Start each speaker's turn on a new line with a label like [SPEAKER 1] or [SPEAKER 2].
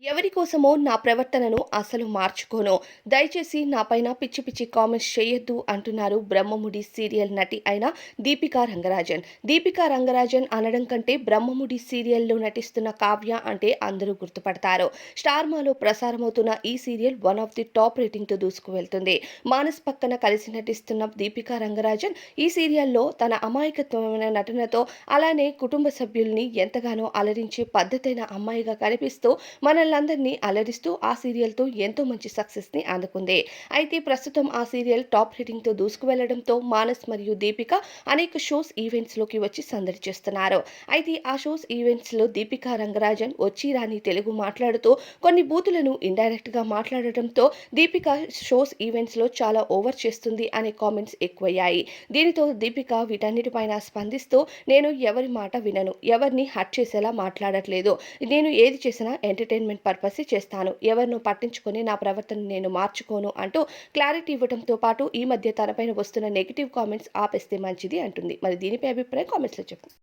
[SPEAKER 1] ఎవరి కోసమో నా ప్రవర్తనను అసలు మార్చుకోను. దయచేసి నాపైన పిచ్చి పిచ్చి కామెంట్స్ చేయొద్దు అంటున్నారు బ్రహ్మముడి సీరియల్ నటి అయిన దీపికా రంగరాజన్. దీపికా రంగరాజన్ అనడం కంటే బ్రహ్మముడి సీరియల్‌లో నటిస్తున్న కావ్య అంటే అందరూ గుర్తుపడతారు. స్టార్మాలో ప్రసారమవుతున్న ఈ serial one of the top రేటింగ్‌తో దూసుకువెళ్తుంది. మానస్ పక్కన కలిసి నటిస్తున్న దీపికా రంగరాజన్ ఈ సీరియల్‌లో తన అమాయకత్వమైన నటనతో అలానే కుటుంబ సభ్యుల్ని ఎంతగానో అలరించే పద్ధతైన అమ్మాయిగా కనిపిస్తూ మనల్నందరినీ అలరిస్తూ ఆ సీరియల్‌తో ఎంతో మంచి సక్సెస్‌ని అందుకుంది. అయితే ప్రస్తుతం ఆ సీరియల్ టాప్ రేటింగ్‌తో దూసుకువెళ్లడంతో మానస్ మరియు దీపిక అనేక షోస్, ఈవెంట్స్‌లోకి వచ్చి సందడి చేస్తున్నారు. అయితే ఆ షోస్, ఈవెంట్స్‌లో దీపికా రంగరాజన్ వచ్చి రాని తెలుగు మాట్లాడుతూ కొన్ని బూతులను ఇండైరెక్ట్‌గా మాట్లాడటంతో దీపిక షోస్, ఈవెంట్స్‌లో చాలా ఓవర్ చేస్తుంది అనే కామెంట్స్ ఎక్కువయ్యాయి. దీనితో దీపిక వీటన్నిటిపైన స్పందిస్తూ నేను ఎవరి మాట వినను. ఎవరిని హర్ట్ చేసేలా మాట్లాడట్లేదు. నేను ఏది చేసినా ఎంటర్‌టైన్‌మెంట్ పర్పసే చేస్తాను. ఎవరినో పట్టించుకొని నా ప్రవర్తన నేను మార్చుకోను అంటూ క్లారిటీ ఇవ్వడంతో పాటు ఈ మధ్య తనపైన వస్తున్న నెగెటివ్ కామెంట్స్ ఆపేస్తే మంచిది అంటుంది. మరి దీనిపై అభిప్రాయం కామెంట్స్‌లో చెప్పండి.